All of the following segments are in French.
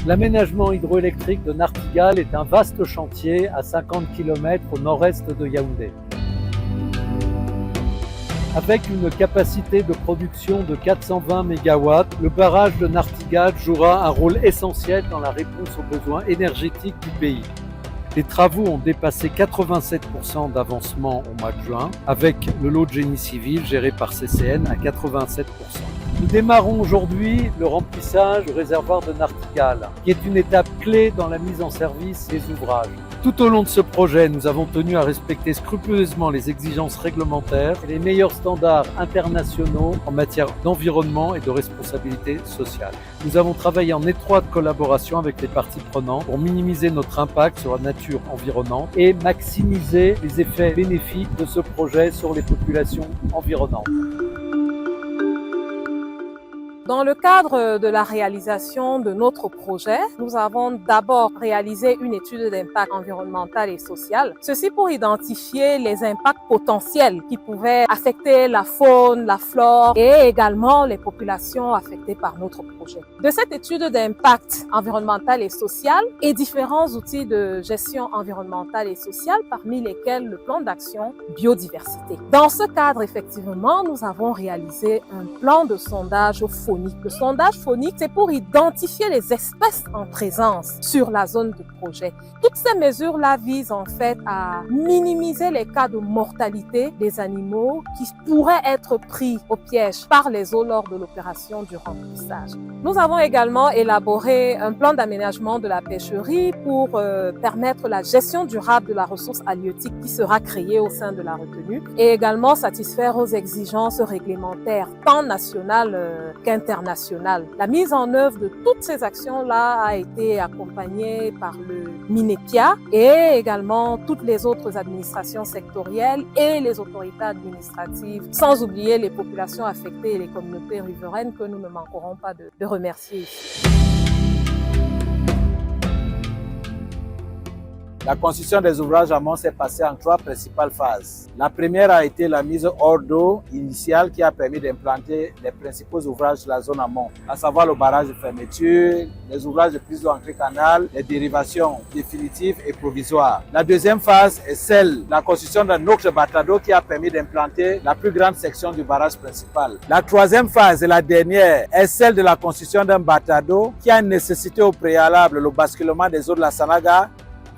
L'aménagement hydroélectrique de Nartigal est un vaste chantier à 50 km au nord-est de Yaoundé. Avec une capacité de production de 420 MW, le barrage de Nartigal jouera un rôle essentiel dans la réponse aux besoins énergétiques du pays. Les travaux ont dépassé 87% d'avancement au mois de juin, avec le lot de génie civil géré par CCN à 87%. Nous démarrons aujourd'hui le remplissage du réservoir de Nartigal, qui est une étape clé dans la mise en service des ouvrages. Tout au long de ce projet, nous avons tenu à respecter scrupuleusement les exigences réglementaires et les meilleurs standards internationaux en matière d'environnement et de responsabilité sociale. Nous avons travaillé en étroite collaboration avec les parties prenantes pour minimiser notre impact sur la nature environnante et maximiser les effets bénéfiques de ce projet sur les populations environnantes. Dans le cadre de la réalisation de notre projet, nous avons d'abord réalisé une étude d'impact environnemental et social. Ceci pour identifier les impacts potentiels qui pouvaient affecter la faune, la flore et également les populations affectées par notre projet. De cette étude d'impact environnemental et social et différents outils de gestion environnementale et sociale, parmi lesquels le plan d'action biodiversité. Dans ce cadre, effectivement, nous avons réalisé un plan de sondage phonique. Le sondage phonique, c'est pour identifier les espèces en présence sur la zone de projet. Toutes ces mesures-là visent en fait à minimiser les cas de mortalité des animaux qui pourraient être pris au piège par les eaux lors de l'opération du remplissage. Nous avons également élaboré un plan d'aménagement de la pêcherie pour permettre la gestion durable de la ressource halieutique qui sera créée au sein de la retenue et également satisfaire aux exigences réglementaires tant nationales qu'internationales. La mise en œuvre de toutes ces actions-là a été accompagnée par le MINEPIA et également toutes les autres administrations sectorielles et les autorités administratives, sans oublier les populations affectées et les communautés riveraines que nous ne manquerons pas de remercier ici. La construction des ouvrages amont s'est passée en 3 principales phases. La première a été la mise hors d'eau initiale qui a permis d'implanter les principaux ouvrages de la zone amont, à savoir le barrage de fermeture, les ouvrages de prise d'eau en canal, les dérivations définitives et provisoires. La deuxième phase est celle de la construction d'un autre batado qui a permis d'implanter la plus grande section du barrage principal. La troisième phase et la dernière est celle de la construction d'un batado qui a nécessité au préalable le basculement des eaux de la Sanaga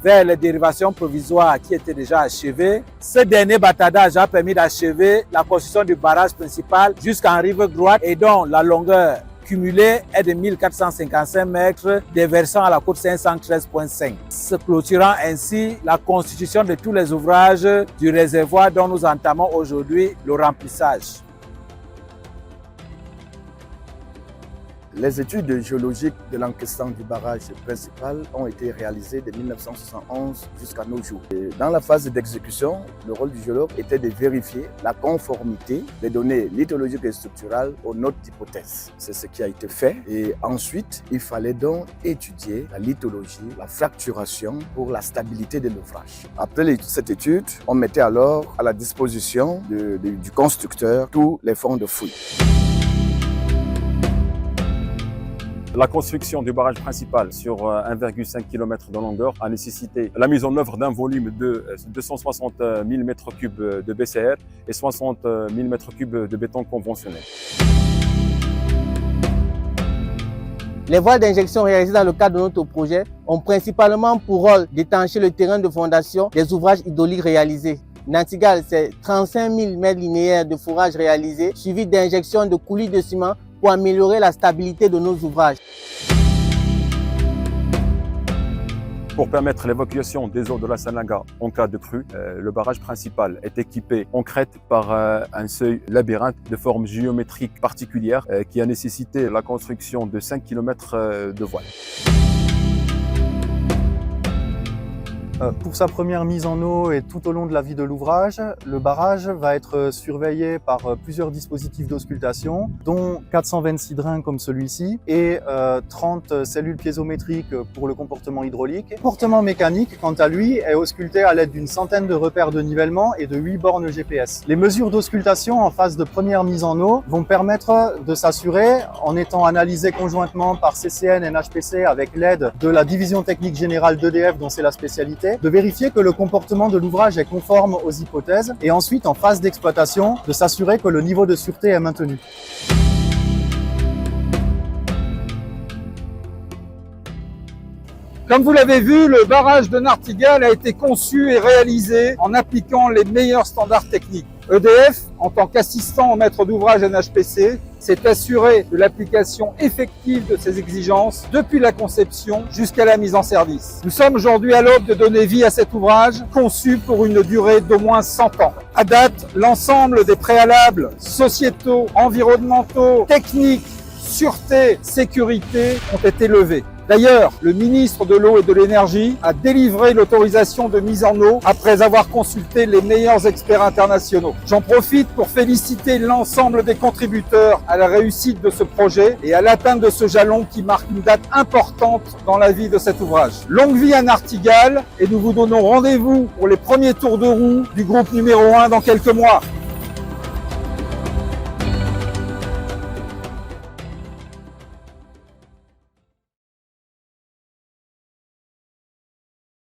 vers les dérivations provisoires qui étaient déjà achevées. Ce dernier batadage a permis d'achever la construction du barrage principal jusqu'en rive droite et dont la longueur cumulée est de 1455 mètres, déversant à la côte 513,5, se clôturant ainsi la constitution de tous les ouvrages du réservoir dont nous entamons aujourd'hui le remplissage. Les études géologiques de l'encaissement du barrage principal ont été réalisées de 1971 jusqu'à nos jours. Et dans la phase d'exécution, le rôle du géologue était de vérifier la conformité des données lithologiques et structurales aux notes d'hypothèse. C'est ce qui a été fait. Et ensuite, il fallait donc étudier la lithologie, la fracturation pour la stabilité de l'ouvrage. Après cette étude, on mettait alors à la disposition du constructeur tous les fonds de fouilles. La construction du barrage principal sur 1,5 km de longueur a nécessité la mise en œuvre d'un volume de 260 000 m3 de BCR et 60 000 m3 de béton conventionnel. Les voiles d'injection réalisées dans le cadre de notre projet ont principalement pour rôle d'étancher le terrain de fondation des ouvrages hydrauliques réalisés. Nartigal, c'est 35 000 mètres linéaires de forage réalisés, suivi d'injection de coulis de ciment pour améliorer la stabilité de nos ouvrages. Pour permettre l'évacuation des eaux de la Sanaga en cas de crue, le barrage principal est équipé en crête par un seuil labyrinthe de forme géométrique particulière qui a nécessité la construction de 5 km de voile. Pour sa première mise en eau et tout au long de la vie de l'ouvrage, le barrage va être surveillé par plusieurs dispositifs d'auscultation, dont 426 drains comme celui-ci et 30 cellules piézométriques pour le comportement hydraulique. Le comportement mécanique, quant à lui, est ausculté à l'aide d'une centaine de repères de nivellement et de 8 bornes GPS. Les mesures d'auscultation en phase de première mise en eau vont permettre de s'assurer, en étant analysées conjointement par CCN et NHPC avec l'aide de la division technique générale d'EDF dont c'est la spécialité, de vérifier que le comportement de l'ouvrage est conforme aux hypothèses et ensuite en phase d'exploitation de s'assurer que le niveau de sûreté est maintenu. Comme vous l'avez vu, le barrage de Nartigal a été conçu et réalisé en appliquant les meilleurs standards techniques. EDF, en tant qu'assistant au maître d'ouvrage NHPC, s'est assuré de l'application effective de ces exigences depuis la conception jusqu'à la mise en service. Nous sommes aujourd'hui à l'aube de donner vie à cet ouvrage conçu pour une durée d'au moins 100 ans. À date, l'ensemble des préalables sociétaux, environnementaux, techniques, sûreté, sécurité ont été levés. D'ailleurs, le ministre de l'Eau et de l'Énergie a délivré l'autorisation de mise en eau après avoir consulté les meilleurs experts internationaux. J'en profite pour féliciter l'ensemble des contributeurs à la réussite de ce projet et à l'atteinte de ce jalon qui marque une date importante dans la vie de cet ouvrage. Longue vie à Nartigal et nous vous donnons rendez-vous pour les premiers tours de roue du groupe numéro 1 dans quelques mois.